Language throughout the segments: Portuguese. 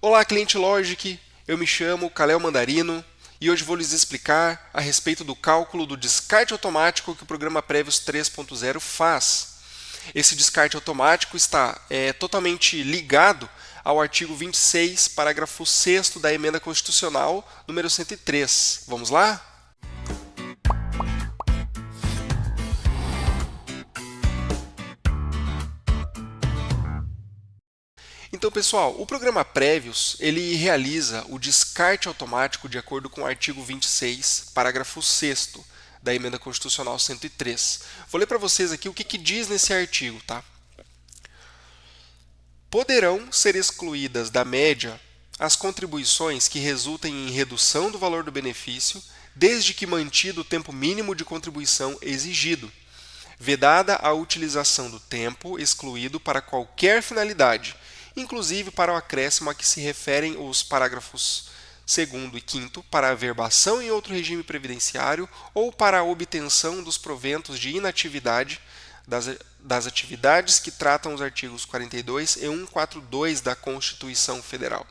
Olá, cliente Logic, eu me chamo Kalel Mandarino e hoje vou lhes explicar a respeito do cálculo do descarte automático que o programa Prévios 3.0 faz. Esse descarte automático está totalmente ligado ao artigo 26, parágrafo 6º da Emenda Constitucional número 103. Vamos lá? Então, pessoal, o programa Prévios, ele realiza o descarte automático de acordo com o artigo 26, parágrafo 6º da Emenda Constitucional 103. Vou ler para vocês aqui o que diz nesse artigo, tá? Poderão ser excluídas da média as contribuições que resultem em redução do valor do benefício, desde que mantido o tempo mínimo de contribuição exigido, vedada a utilização do tempo excluído para qualquer finalidade, inclusive para o acréscimo a que se referem os parágrafos 2º e 5º, para a verbação em outro regime previdenciário ou para a obtenção dos proventos de inatividade das atividades que tratam os artigos 42 e 142 da Constituição Federal.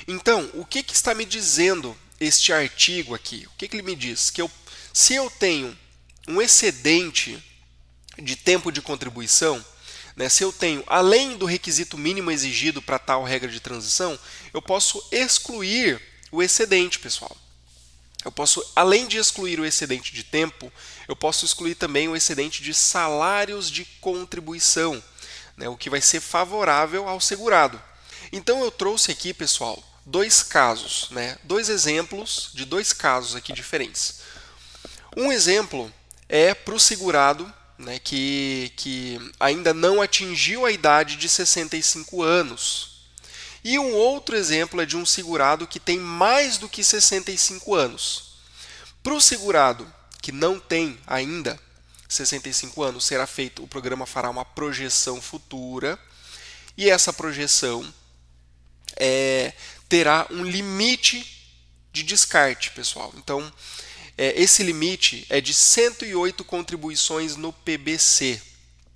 Então, o que está me dizendo este artigo aqui? O que ele me diz? Que se eu tenho um excedente de tempo de contribuição, se eu tenho, além do requisito mínimo exigido para tal regra de transição, eu posso excluir o excedente, pessoal. Eu posso, além de excluir o excedente de tempo, eu posso excluir também o excedente de salários de contribuição, o que vai ser favorável ao segurado. Então eu trouxe aqui, pessoal, dois casos, dois exemplos de dois casos aqui diferentes. Um exemplo é para o segurado que ainda não atingiu a idade de 65 anos. E um outro exemplo é de um segurado que tem mais do que 65 anos. Para o segurado que não tem ainda 65 anos, o programa fará uma projeção futura, e essa projeção terá um limite de descarte, pessoal. Então, esse limite é de 108 contribuições no PBC.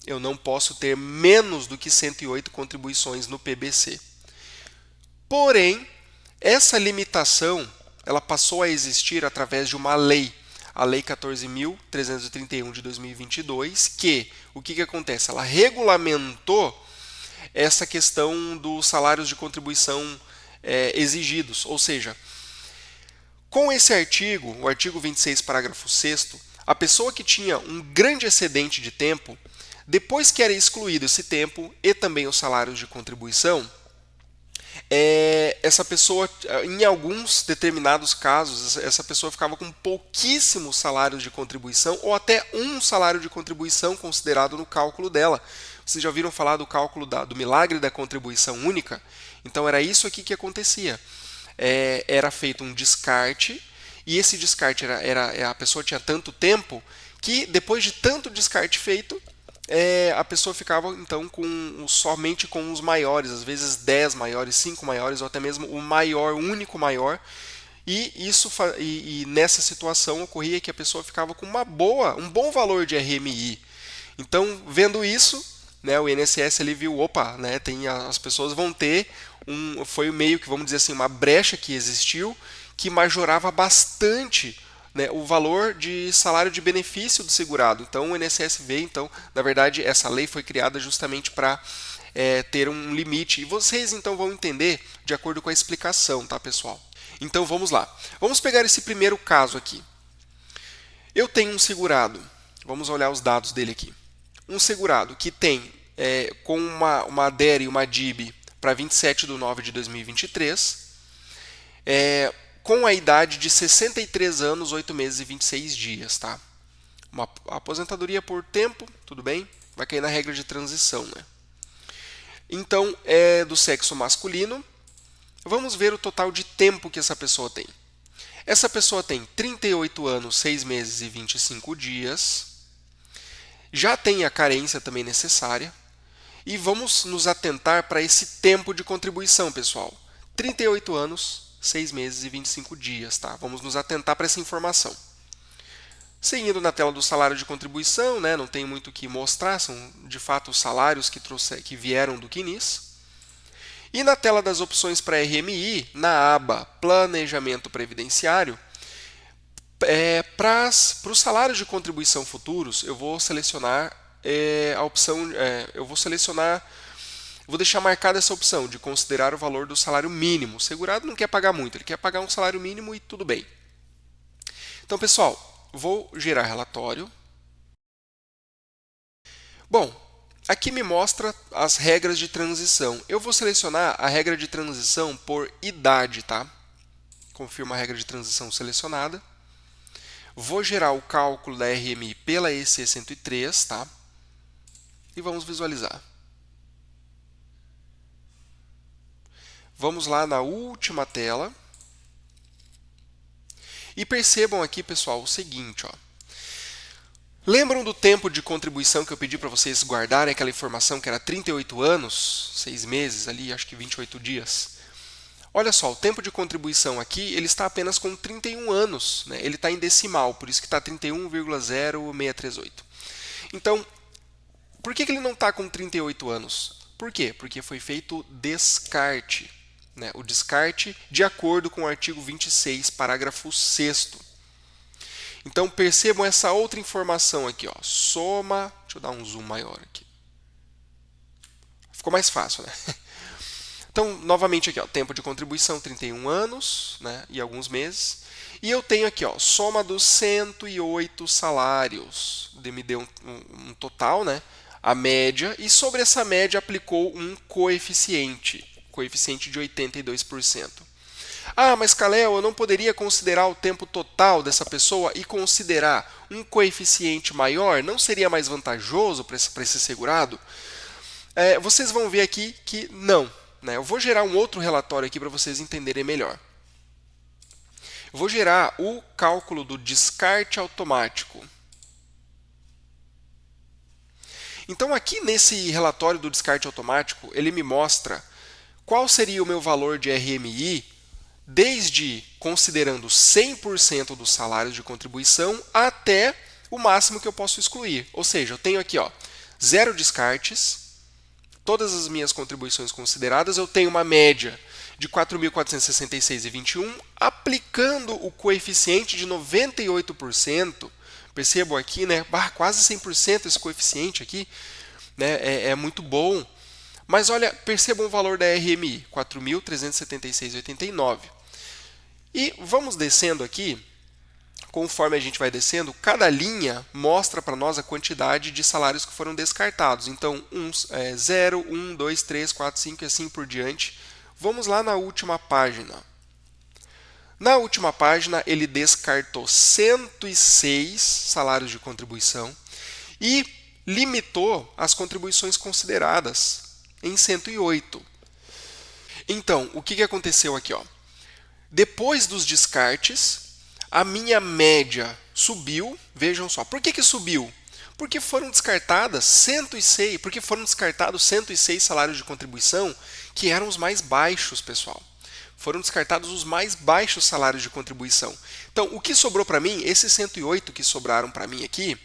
Eu não posso ter menos do que 108 contribuições no PBC. Porém, essa limitação ela passou a existir através de uma lei, a Lei 14.331 de 2022, que o que acontece? Ela regulamentou essa questão dos salários de contribuição exigidos, ou seja, com esse artigo, o artigo 26, parágrafo 6º, a pessoa que tinha um grande excedente de tempo, depois que era excluído esse tempo e também os salários de contribuição, essa pessoa, em alguns determinados casos, essa pessoa ficava com pouquíssimos salários de contribuição ou até um salário de contribuição considerado no cálculo dela. Vocês já ouviram falar do cálculo do milagre da contribuição única? Então era isso aqui que acontecia. Era feito um descarte, e esse descarte a pessoa tinha tanto tempo que depois de tanto descarte feito, a pessoa ficava então somente com os maiores, às vezes 10 maiores, 5 maiores, ou até mesmo o maior, o único maior, e nessa situação ocorria que a pessoa ficava com um bom valor de RMI. Então, vendo isso, o INSS ali viu, opa, as pessoas vão ter foi meio que, vamos dizer assim, uma brecha que existiu, que majorava bastante o valor de salário de benefício do segurado. Então, o INSS veio, então, na verdade, essa lei foi criada justamente para ter um limite. E vocês, então, vão entender de acordo com a explicação, tá, pessoal? Então, vamos lá. Vamos pegar esse primeiro caso aqui. Eu tenho um segurado, vamos olhar os dados dele aqui. Um segurado que tem, com uma DER e uma DIB para 27/9 de 2023, com a idade de 63 anos, 8 meses e 26 dias. Tá? Uma aposentadoria por tempo, tudo bem? Vai cair na regra de transição. Então, é do sexo masculino. Vamos ver o total de tempo que essa pessoa tem. Essa pessoa tem 38 anos, 6 meses e 25 dias. Já tem a carência também necessária. E vamos nos atentar para esse tempo de contribuição, pessoal. 38 anos, 6 meses e 25 dias. Tá? Vamos nos atentar para essa informação. Seguindo na tela do salário de contribuição, não tem muito o que mostrar, são de fato os salários que vieram do CNIS. E na tela das opções para RMI, na aba Planejamento Previdenciário, para os salários de contribuição futuros, eu vou selecionar a opção, vou deixar marcada essa opção de considerar o valor do salário mínimo. O segurado não quer pagar muito, ele quer pagar um salário mínimo e tudo bem. Então, pessoal, vou gerar relatório. Bom, aqui me mostra as regras de transição. Eu vou selecionar a regra de transição por idade, tá? Confirmo a regra de transição selecionada. Vou gerar o cálculo da RMI pela EC 103, tá? E vamos visualizar. Vamos lá na última tela. E percebam aqui, pessoal, o seguinte, ó. Lembram do tempo de contribuição que eu pedi para vocês guardarem aquela informação que era 38 anos, 6 meses ali, acho que 28 dias? Olha só, o tempo de contribuição aqui ele está apenas com 31 anos, né? Ele está em decimal, por isso que está 31,0638. Então, por que ele não está com 38 anos? Por quê? Porque foi feito descarte, né? O descarte de acordo com o artigo 26, parágrafo 6º. Então, percebam essa outra informação aqui, ó. Soma, deixa eu dar um zoom maior aqui. Ficou mais fácil, né? Então, novamente aqui, ó, tempo de contribuição 31 anos, né, e alguns meses. E eu tenho aqui, ó, soma dos 108 salários. Me deu um total, né, a média, e sobre essa média aplicou um coeficiente de 82%. Ah, mas Kalel, eu não poderia considerar o tempo total dessa pessoa e considerar um coeficiente maior? Não seria mais vantajoso para esse segurado? Vocês vão ver aqui que não. Eu vou gerar um outro relatório aqui para vocês entenderem melhor. Eu vou gerar o cálculo do descarte automático. Então, aqui nesse relatório do descarte automático, ele me mostra qual seria o meu valor de RMI, desde considerando 100% dos salários de contribuição até o máximo que eu posso excluir. Ou seja, eu tenho aqui, ó, 0 descartes, todas as minhas contribuições consideradas, eu tenho uma média de 4.466,21, aplicando o coeficiente de 98%. Percebam aqui, né? Quase 100% esse coeficiente aqui, né? É muito bom. Mas olha, percebam o valor da RMI, 4.376,89. E vamos descendo aqui. Conforme a gente vai descendo, cada linha mostra para nós a quantidade de salários que foram descartados. Então, 0, 1, 2, 3, 4, 5 e assim por diante. Vamos lá na última página. Na última página, ele descartou 106 salários de contribuição e limitou as contribuições consideradas em 108. Então, o que aconteceu aqui? Ó? Depois dos descartes, a minha média subiu, vejam só. Por que subiu? Porque foram descartados 106 salários de contribuição que eram os mais baixos, pessoal. Foram descartados os mais baixos salários de contribuição. Então, o que sobrou para mim, esses 108 que sobraram para mim aqui,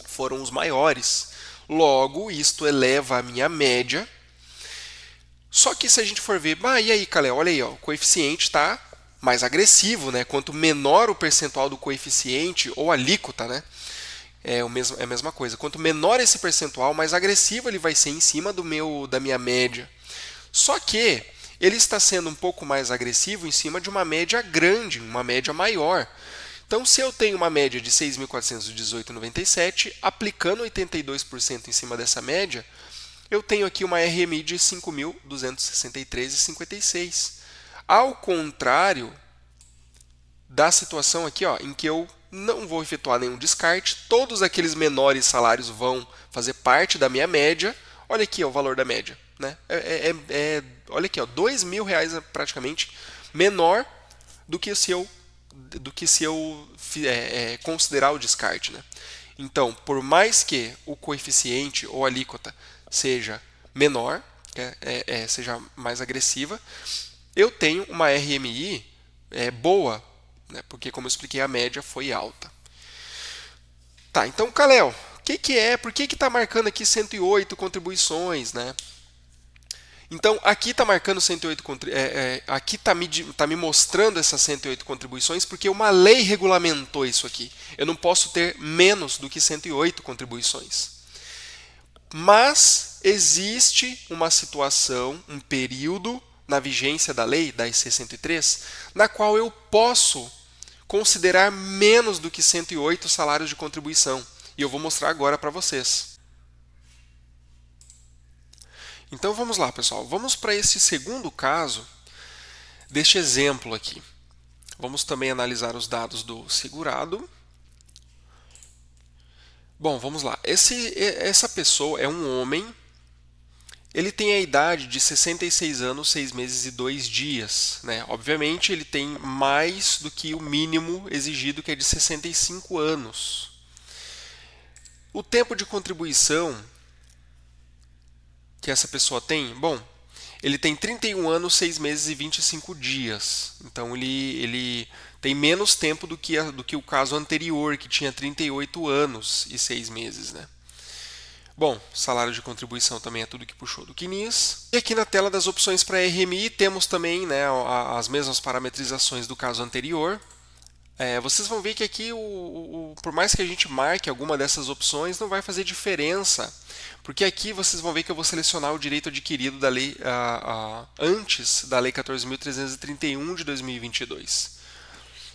foram os maiores. Logo, isto eleva a minha média. Só que se a gente for ver, e aí, Kalel, olha aí, ó, o coeficiente está mais agressivo, né? Quanto menor o percentual do coeficiente ou alíquota, né? É a mesma coisa. Quanto menor esse percentual, mais agressivo ele vai ser em cima da minha média. Só que ele está sendo um pouco mais agressivo em cima de uma média grande, uma média maior. Então, se eu tenho uma média de 6.418,97, aplicando 82% em cima dessa média, eu tenho aqui uma RMI de 5.263,56. Ao contrário da situação aqui, ó, em que eu não vou efetuar nenhum descarte, todos aqueles menores salários vão fazer parte da minha média. Olha aqui ó, o valor da média. Né? Olha aqui, ó, R$2.000 praticamente menor do que se eu considerar o descarte. Né? Então, por mais que o coeficiente ou alíquota seja menor, seja mais agressiva, eu tenho uma RMI boa, né? Porque, como eu expliquei, a média foi alta. Tá, então, Kalel, por que está marcando aqui 108 contribuições? Né? Então, aqui está marcando 108, aqui tá me mostrando essas 108 contribuições porque uma lei regulamentou isso aqui. Eu não posso ter menos do que 108 contribuições. Mas existe uma situação, um período na vigência da lei, da IC 103, na qual eu posso considerar menos do que 108 salários de contribuição. E eu vou mostrar agora para vocês. Então vamos lá, pessoal. Vamos para esse segundo caso deste exemplo aqui. Vamos também analisar os dados do segurado. Bom, vamos lá. Essa pessoa é um homem. Ele tem a idade de 66 anos, 6 meses e 2 dias. Né? Obviamente, ele tem mais do que o mínimo exigido, que é de 65 anos. O tempo de contribuição que essa pessoa tem, bom, ele tem 31 anos, 6 meses e 25 dias. Então, ele tem menos tempo do que o caso anterior, que tinha 38 anos e 6 meses. Né? Bom, salário de contribuição também é tudo que puxou do CNIS. E aqui na tela das opções para RMI temos também, né, as mesmas parametrizações do caso anterior. Vocês vão ver que aqui, por mais que a gente marque alguma dessas opções, não vai fazer diferença, porque aqui vocês vão ver que eu vou selecionar o direito adquirido da lei, antes da Lei 14.331 de 2022.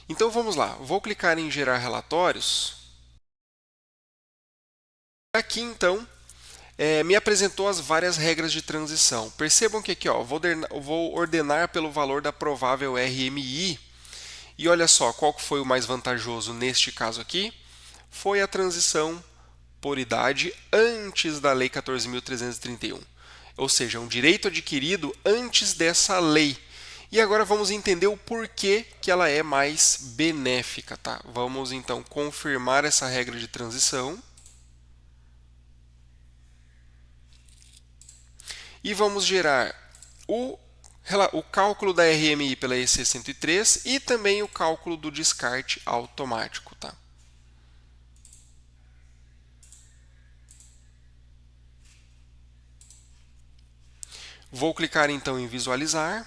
Então vamos lá, vou clicar em gerar relatórios. Aqui então, me apresentou as várias regras de transição. Percebam que aqui eu vou ordenar pelo valor da provável RMI. E olha só, qual foi o mais vantajoso neste caso aqui? Foi a transição por idade antes da Lei 14.331. Ou seja, um direito adquirido antes dessa lei. E agora vamos entender o porquê que ela é mais benéfica. Tá? Vamos então confirmar essa regra de transição. E vamos gerar o cálculo da RMI pela EC 103 e também o cálculo do descarte automático. Tá? Vou clicar então em visualizar.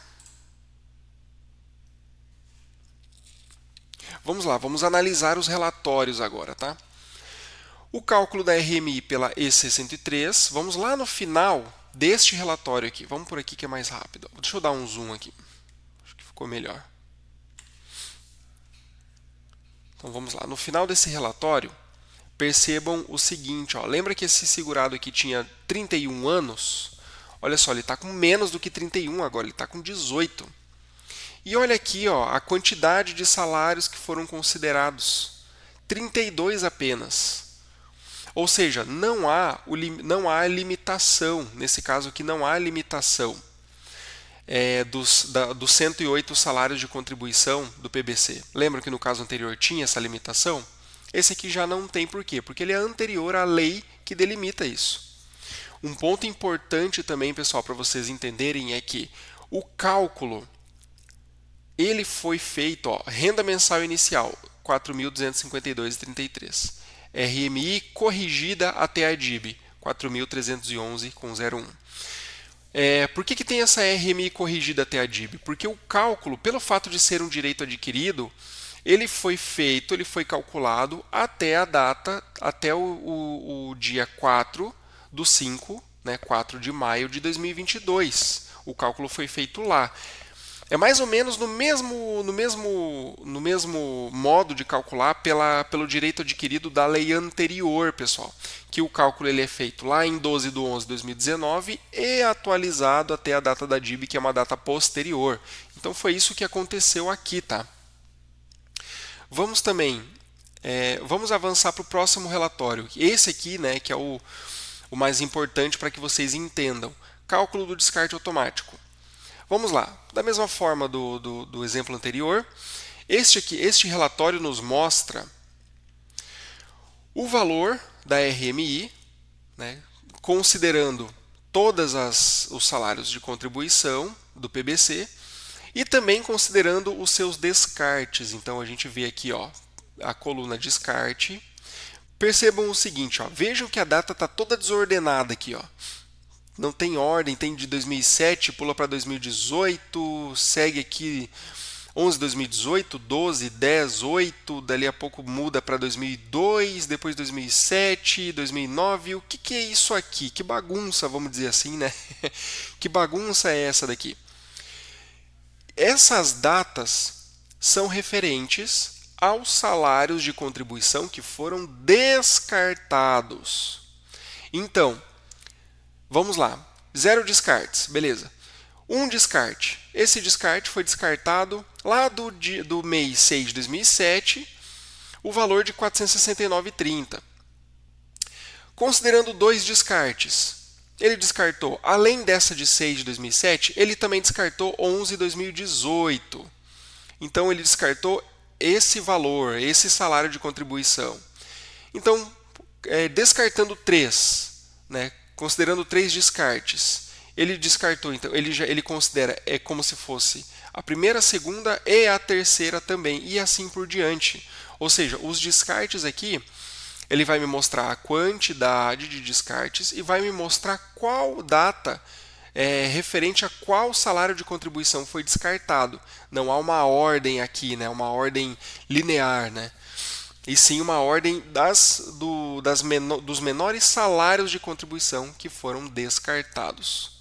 Vamos lá, vamos analisar os relatórios agora. Tá? O cálculo da RMI pela EC 103, vamos lá no final deste relatório aqui. Vamos por aqui que é mais rápido. Deixa eu dar um zoom aqui. Acho que ficou melhor. Então vamos lá. No final desse relatório, percebam o seguinte. Lembra que esse segurado aqui tinha 31 anos? Olha só, ele está com menos do que 31 agora, ele está com 18. E olha aqui a quantidade de salários que foram considerados. 32 apenas. Ou seja, não há limitação, nesse caso aqui não há limitação dos 108 salários de contribuição do PBC. Lembra que no caso anterior tinha essa limitação? Esse aqui já não tem por quê? Porque ele é anterior à lei que delimita isso. Um ponto importante também, pessoal, para vocês entenderem é que o cálculo ele foi feito, renda mensal inicial, 4.252,33. RMI corrigida até a DIB, 4.311,01. Por que tem essa RMI corrigida até a DIB? Porque o cálculo, pelo fato de ser um direito adquirido, ele foi feito, ele foi calculado até a data, até o dia 4/5, né, 4 de maio de 2022. O cálculo foi feito lá. É mais ou menos no mesmo modo de calcular pelo direito adquirido da lei anterior, pessoal. Que o cálculo ele é feito lá em 12/11/2019 e atualizado até a data da DIB, que é uma data posterior. Então foi isso que aconteceu aqui, tá? Vamos também, vamos avançar para o próximo relatório. Esse aqui, né, que é o mais importante para que vocês entendam. Cálculo do descarte automático. Vamos lá, da mesma forma do exemplo anterior, este relatório nos mostra o valor da RMI, né, considerando todos os salários de contribuição do PBC e também considerando os seus descartes. Então a gente vê aqui a coluna descarte. Percebam o seguinte, vejam que a data está toda desordenada aqui. não tem ordem, tem de 2007, pula para 2018, segue aqui 11, 2018, 12, 10, 8, dali a pouco muda para 2002, depois 2007, 2009. O que é isso aqui? Que bagunça, vamos dizer assim, né? Que bagunça é essa daqui? Essas datas são referentes aos salários de contribuição que foram descartados. Então, vamos lá. 0 descartes, beleza. Um descarte. Esse descarte foi descartado lá do mês 6 de 2007, o valor de R$ 469,30. Considerando 2 descartes, ele descartou, além dessa de 6 de 2007, ele também descartou 11 de 2018. Então, ele descartou esse valor, esse salário de contribuição. Então, descartando 3, né, considerando 3 descartes, ele descartou, então ele considera como se fosse a primeira, a segunda e a terceira também, e assim por diante. Ou seja, os descartes aqui, ele vai me mostrar a quantidade de descartes e vai me mostrar qual data referente a qual salário de contribuição foi descartado. Não há uma ordem aqui, né, uma ordem linear, né? E sim uma ordem dos menores salários de contribuição que foram descartados.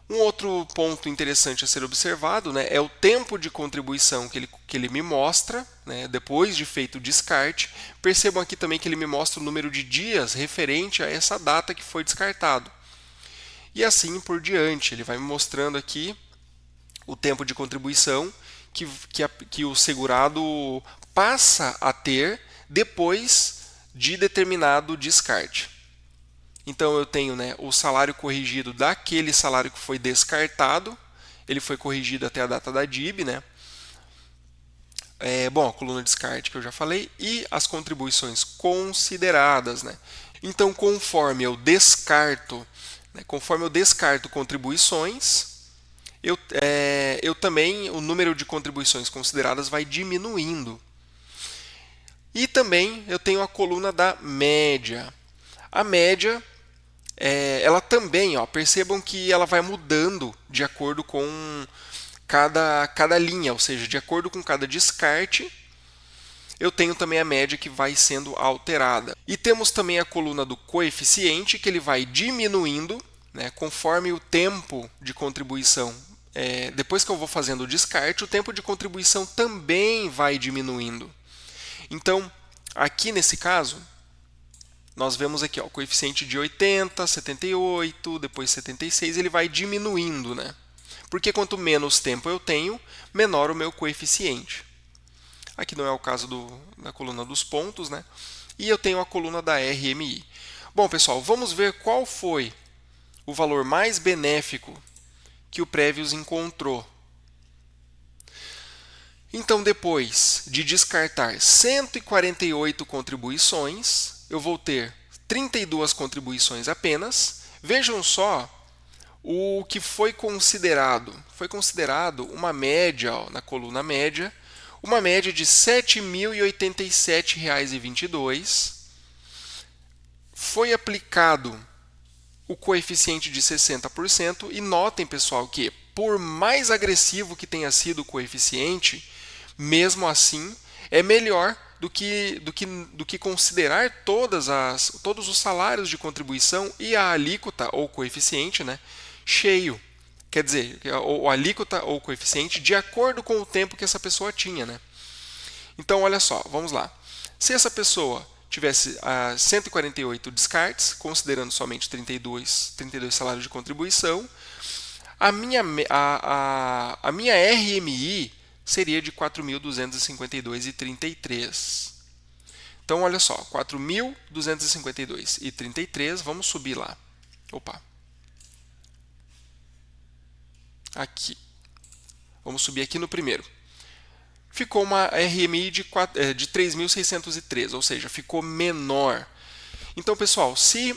Um outro ponto interessante a ser observado, né, é o tempo de contribuição que ele me mostra, né, depois de feito o descarte. Percebam aqui também que ele me mostra o número de dias referente a essa data que foi descartado. E assim por diante, ele vai me mostrando aqui o tempo de contribuição que o segurado passa a ter depois de determinado descarte. Então eu tenho, né, o salário corrigido daquele salário que foi descartado, ele foi corrigido até a data da DIB, né? Bom, a coluna descarte que eu já falei, e as contribuições consideradas, né? Então, conforme eu descarto contribuições, eu também, o número de contribuições consideradas vai diminuindo. E também eu tenho a coluna da média. A média, ela também, percebam que ela vai mudando de acordo com cada linha, ou seja, de acordo com cada descarte, eu tenho também a média que vai sendo alterada. E temos também a coluna do coeficiente, que ele vai diminuindo, né, conforme o tempo de contribuição. Depois que eu vou fazendo o descarte, o tempo de contribuição também vai diminuindo. Então, aqui nesse caso, nós vemos aqui o coeficiente de 80, 78, depois 76, ele vai diminuindo, né? Porque quanto menos tempo eu tenho, menor o meu coeficiente. Aqui não é o caso da coluna dos pontos, né? E eu tenho a coluna da RMI. Bom, pessoal, vamos ver qual foi o valor mais benéfico que o Prévios encontrou. Então, depois de descartar 148 contribuições, eu vou ter 32 contribuições apenas. Vejam só o que foi considerado. Foi considerado uma média, na coluna média, uma média de R$ 7.087,22. Foi aplicado o coeficiente de 60%, e notem, pessoal, que por mais agressivo que tenha sido o coeficiente, mesmo assim é melhor do que considerar todos os salários de contribuição e a alíquota ou coeficiente, né, cheio. Quer dizer, a alíquota ou coeficiente de acordo com o tempo que essa pessoa tinha, né? Então, olha só, vamos lá. Se essa pessoa tivesse 148 descartes, considerando somente 32 salários de contribuição, a minha RMI seria de 4.252,33. Então, olha só, 4.252,33, vamos subir lá. Opa. Aqui. Vamos subir aqui no primeiro. Ficou uma RMI de 3.603, ou seja, ficou menor. Então, pessoal, se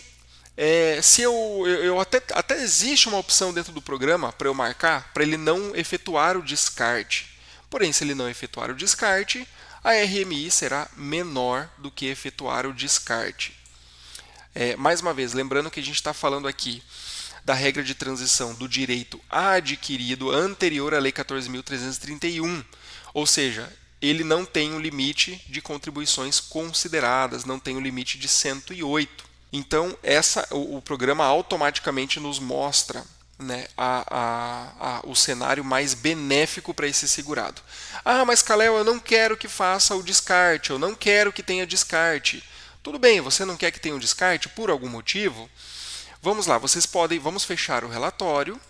até existe uma opção dentro do programa para eu marcar para ele não efetuar o descarte. Porém, se ele não efetuar o descarte, a RMI será menor do que efetuar o descarte. Mais uma vez, lembrando que a gente está falando aqui da regra de transição do direito adquirido anterior à Lei 14.331, ou seja, ele não tem um limite de contribuições consideradas, não tem um limite de 108. Então, o programa automaticamente nos mostra, né, o cenário mais benéfico para esse segurado. Ah, mas Kalel, eu não quero que faça o descarte, eu não quero que tenha descarte. Tudo bem, você não quer que tenha um descarte por algum motivo? Vamos lá, vamos fechar o relatório.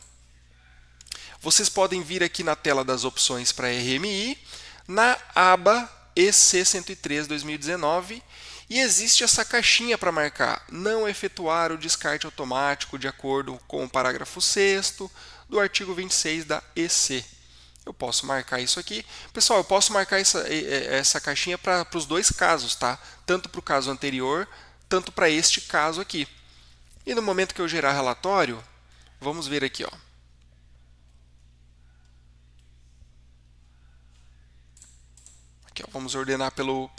Vocês podem vir aqui na tela das opções para RMI, na aba EC 103/2019, e existe essa caixinha para marcar não efetuar o descarte automático de acordo com o parágrafo 6º do artigo 26 da EC. Eu posso marcar isso aqui. Pessoal, eu posso marcar essa caixinha para os dois casos, tá? Tanto para o caso anterior, tanto para este caso aqui. E no momento que eu gerar relatório, vamos ver aqui, ó. Aqui, ó, vamos ordenar pelo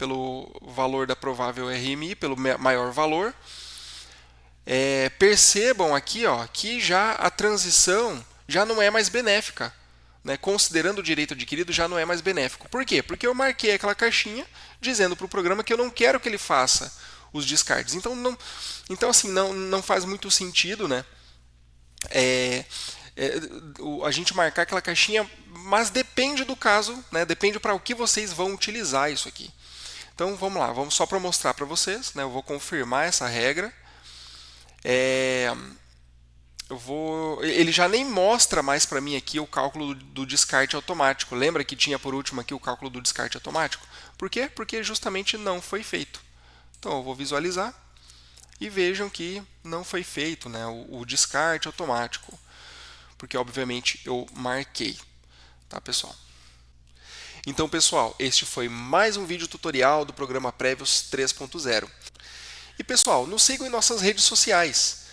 valor da provável RMI, pelo maior valor. Percebam aqui, ó, que já a transição já não é mais benéfica. Né? Considerando o direito adquirido, já não é mais benéfico. Por quê? Porque eu marquei aquela caixinha dizendo para o programa que eu não quero que ele faça os descartes. Então assim, não faz muito sentido, né? A gente marcar aquela caixinha, mas depende do caso, né? Depende para o que vocês vão utilizar isso aqui. Então vamos lá, vamos só para mostrar para vocês, né? Eu vou confirmar essa regra. Ele já nem mostra mais para mim aqui o cálculo do descarte automático. Lembra que tinha por último aqui o cálculo do descarte automático? Por quê? Porque justamente não foi feito. Então eu vou visualizar e vejam que não foi feito, né, o descarte automático. Porque obviamente eu marquei. Tá, pessoal? Então, pessoal, este foi mais um vídeo tutorial do programa Prévios 3.0. E pessoal, nos sigam em nossas redes sociais.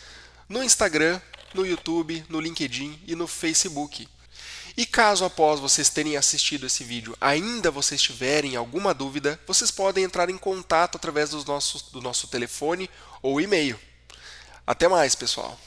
No Instagram, no YouTube, no LinkedIn e no Facebook. E caso após vocês terem assistido esse vídeo ainda vocês tiverem alguma dúvida, vocês podem entrar em contato através do nosso telefone ou e-mail. Até mais, pessoal!